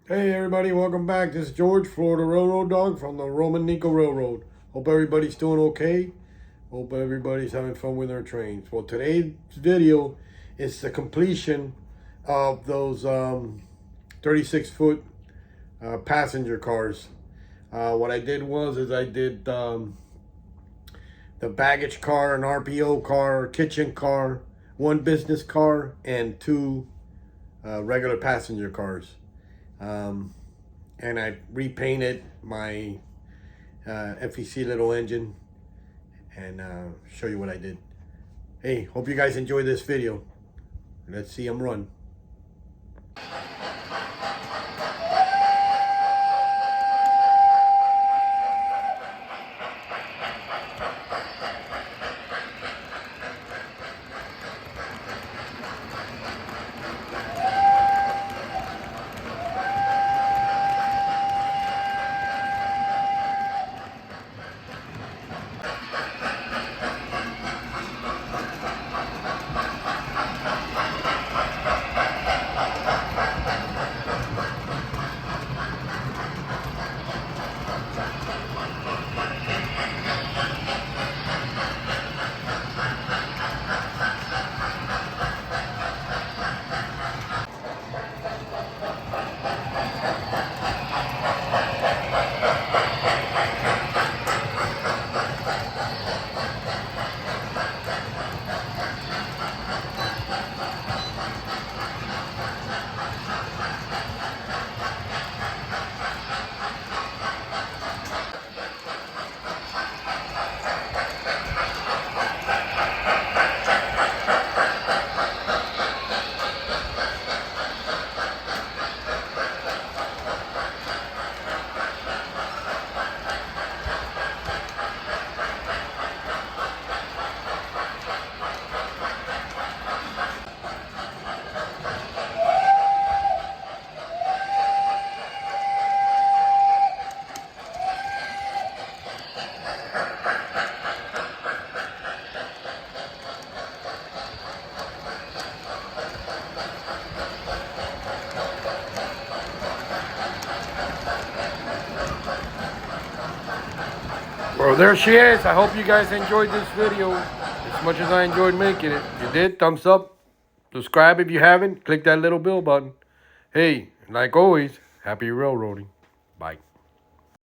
Hey everybody, welcome back. This is George, Florida Railroad Dog from the Roman Nico Railroad. Hope everybody's doing okay. Hope everybody's having fun with their trains. Well, today's video is the completion of those 36-foot passenger cars. What I did was I did the baggage car, an RPO car, kitchen car, one business car, and two regular passenger cars. And I repainted my FEC little engine and show you what I did. Hey, hope you guys enjoy this video. Let's see them run. Well, there she is. I hope you guys enjoyed this video as much as I enjoyed making it. If you did, thumbs up. Subscribe if you haven't. Click that little bell button. Hey, like always, happy railroading. Bye.